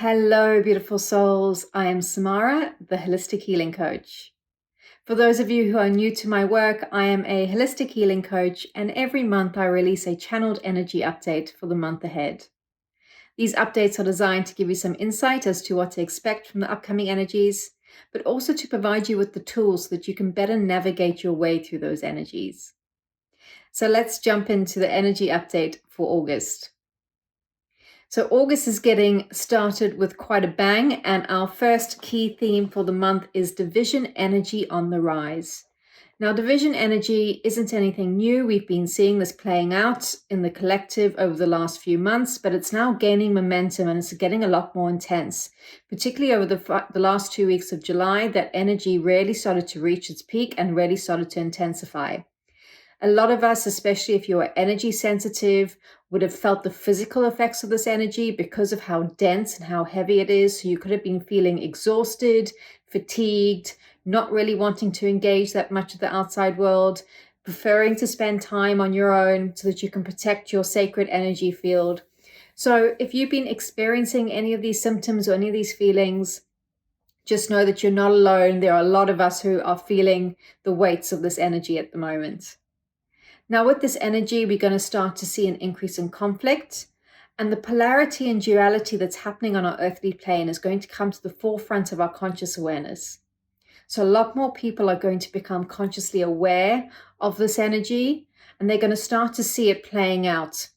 Hello, beautiful souls. I am Samara, the Holistic Healing Coach. For those of you who are new to my work, I am a holistic healing coach, and every month I release a channeled energy update for the month ahead. These updates are designed to give you some insight as to what to expect from the upcoming energies, but also to provide you with the tools so that you can better navigate your way through those energies. So let's jump into the energy update for August. So August is getting started with quite a bang, and our first key theme for the month is division energy on the rise. Now, division energy isn't anything new. We've been seeing this playing out in the collective over the last few months, but it's now gaining momentum and it's getting a lot more intense, particularly over the last 2 weeks of July. That energy really started to reach its peak and really started to intensify. A lot of us, especially if you are energy sensitive, would have felt the physical effects of this energy because of how dense and how heavy it is. So you could have been feeling exhausted, fatigued, not really wanting to engage that much with the outside world, preferring to spend time on your own so that you can protect your sacred energy field. So if you've been experiencing any of these symptoms or any of these feelings, just know that you're not alone. There are a lot of us who are feeling the weights of this energy at the moment. Now, with this energy, we're going to start to see an increase in conflict, and the polarity and duality that's happening on our earthly plane is going to come to the forefront of our conscious awareness. So a lot more people are going to become consciously aware of this energy, and they're going to start to see it playing out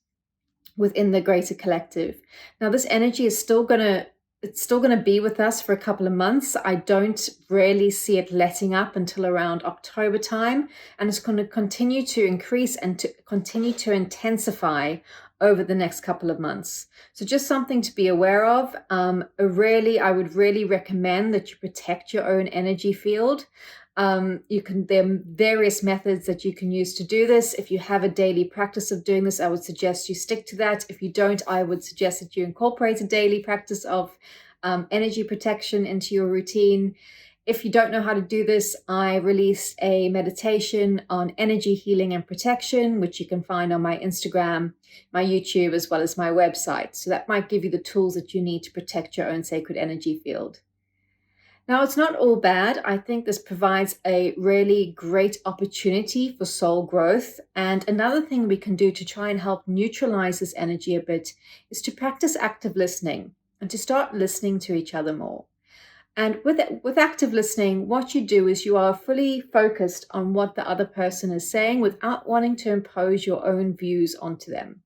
within the greater collective. Now, this energy is still going to be with us for a couple of months. I don't really see it letting up until around October time, and it's going to continue to increase and to continue to intensify over the next couple of months. So just something to be aware of. I would really recommend that you protect your own energy field. There are various methods that you can use to do this. If you have a daily practice of doing this, I would suggest you stick to that. If you don't, I would suggest that you incorporate a daily practice of energy protection into your routine. If you don't know how to do this, I released a meditation on energy healing and protection, which you can find on my Instagram, my YouTube, as well as my website. So that might give you the tools that you need to protect your own sacred energy field. Now, it's not all bad. I think this provides a really great opportunity for soul growth. And another thing we can do to try and help neutralize this energy a bit is to practice active listening and to start listening to each other more. And with active listening, what you do is you are fully focused on what the other person is saying without wanting to impose your own views onto them.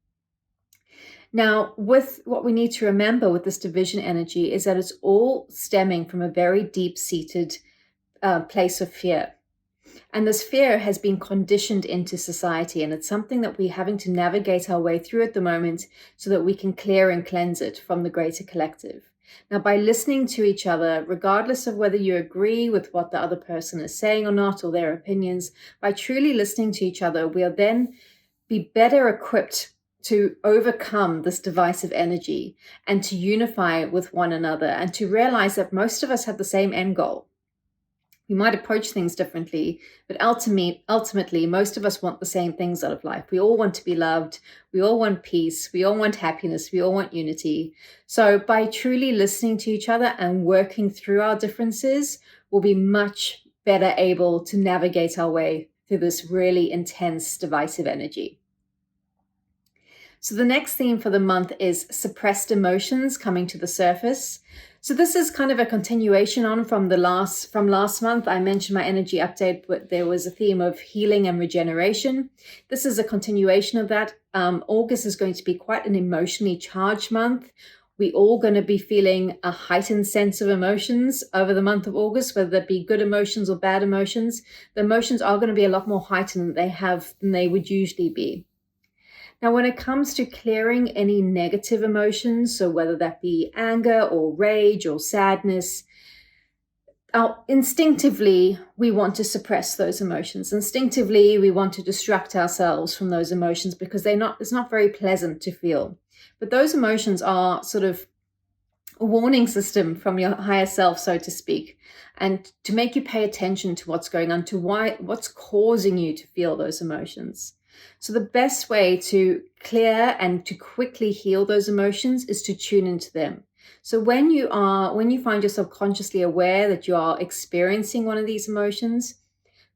Now, with what we need to remember with this division energy is that it's all stemming from a very deep-seated place of fear. And this fear has been conditioned into society, and it's something that we're having to navigate our way through at the moment so that we can clear and cleanse it from the greater collective. Now, by listening to each other, regardless of whether you agree with what the other person is saying or not, or their opinions, by truly listening to each other, we'll then be better equipped to overcome this divisive energy and to unify with one another and to realize that most of us have the same end goal. We might approach things differently, but ultimately, most of us want the same things out of life. We all want to be loved. We all want peace. We all want happiness. We all want unity. So by truly listening to each other and working through our differences, we'll be much better able to navigate our way through this really intense divisive energy. So the next theme for the month is suppressed emotions coming to the surface. So this is kind of a continuation on from last month. I mentioned my energy update, but there was a theme of healing and regeneration. This is a continuation of that. August is going to be quite an emotionally charged month. We're all going to be feeling a heightened sense of emotions over the month of August, whether that be good emotions or bad emotions. The emotions are going to be a lot more heightened than they would usually be. Now, when it comes to clearing any negative emotions, so whether that be anger or rage or sadness, instinctively, we want to suppress those emotions. Instinctively, we want to distract ourselves from those emotions because it's not very pleasant to feel. But those emotions are sort of a warning system from your higher self, so to speak, and to make you pay attention to what's going on, to what's causing you to feel those emotions. So the best way to clear and to quickly heal those emotions is to tune into them. So when you find yourself consciously aware that you are experiencing one of these emotions,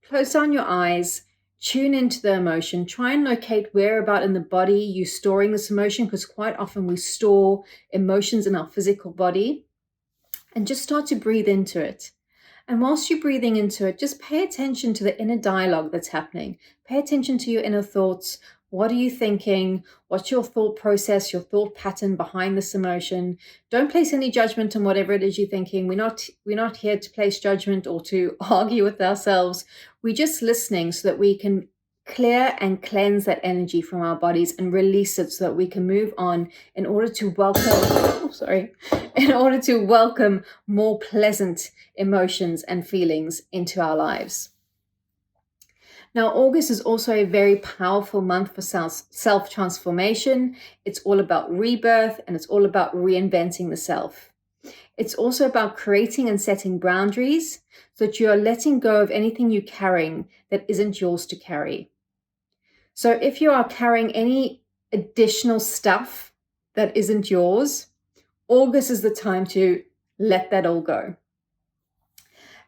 close down your eyes, tune into the emotion, try and locate where about in the body you're storing this emotion, because quite often we store emotions in our physical body, and just start to breathe into it. And whilst you're breathing into it, just pay attention to the inner dialogue that's happening. Pay attention to your inner thoughts. What are you thinking? What's your thought process, your thought pattern behind this emotion? Don't place any judgment on whatever it is you're thinking. We're not here to place judgment or to argue with ourselves. We're just listening so that we can clear and cleanse that energy from our bodies and release it so that we can move on in order to welcome more pleasant emotions and feelings into our lives. Now, August is also a very powerful month for self-transformation. It's all about rebirth, and it's all about reinventing the self. It's also about creating and setting boundaries so that you are letting go of anything you're carrying that isn't yours to carry. So if you are carrying any additional stuff that isn't yours, August is the time to let that all go.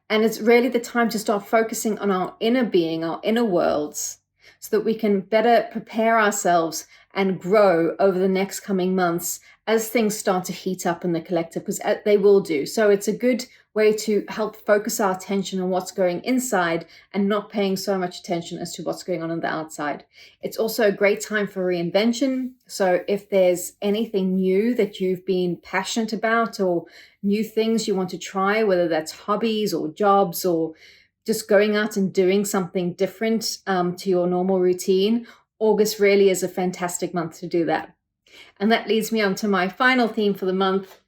And it's really the time to start focusing on our inner being, our inner worlds, so that we can better prepare ourselves and grow over the next coming months as things start to heat up in the collective, because they will do. So it's a good way to help focus our attention on what's going inside and not paying so much attention as to what's going on the outside. It's also a great time for reinvention. So if there's anything new that you've been passionate about or new things you want to try, whether that's hobbies or jobs or just going out and doing something different to your normal routine, August really is a fantastic month to do that. And that leads me on to my final theme for the month,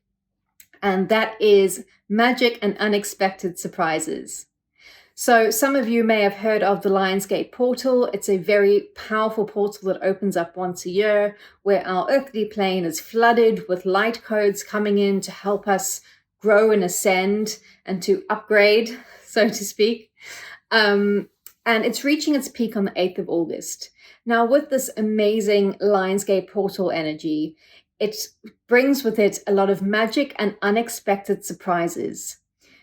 and that is magic and unexpected surprises. So some of you may have heard of the Lionsgate portal. It's a very powerful portal that opens up once a year, where our earthly plane is flooded with light codes coming in to help us grow and ascend and to upgrade, so to speak. And it's reaching its peak on the 8th of August. Now, with this amazing Lionsgate portal energy, it brings with it a lot of magic and unexpected surprises.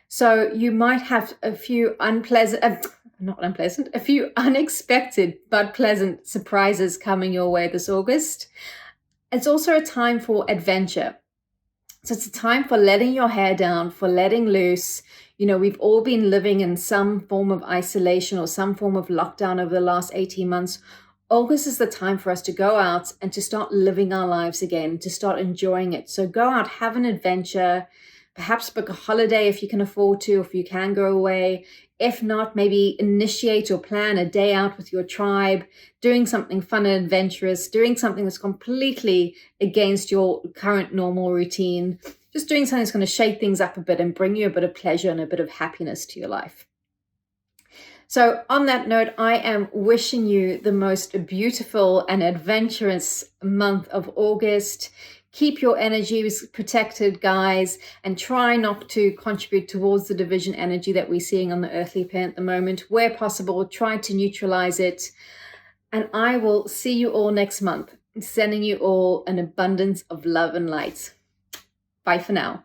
So you might have a few a few unexpected but pleasant surprises coming your way this August. It's also a time for adventure. So it's a time for letting your hair down, for letting loose. You know, we've all been living in some form of isolation or some form of lockdown over the last 18 months. August is the time for us to go out and to start living our lives again, to start enjoying it. So go out, have an adventure, perhaps book a holiday if you can afford to, if you can go away. If not, maybe initiate or plan a day out with your tribe, doing something fun and adventurous, doing something that's completely against your current normal routine, just doing something that's going to shake things up a bit and bring you a bit of pleasure and a bit of happiness to your life. So on that note, I am wishing you the most beautiful and adventurous month of August. Keep your energies protected, guys, and try not to contribute towards the division energy that we're seeing on the earthly plane at the moment. Where possible, try to neutralize it. And I will see you all next month, sending you all an abundance of love and light. Bye for now.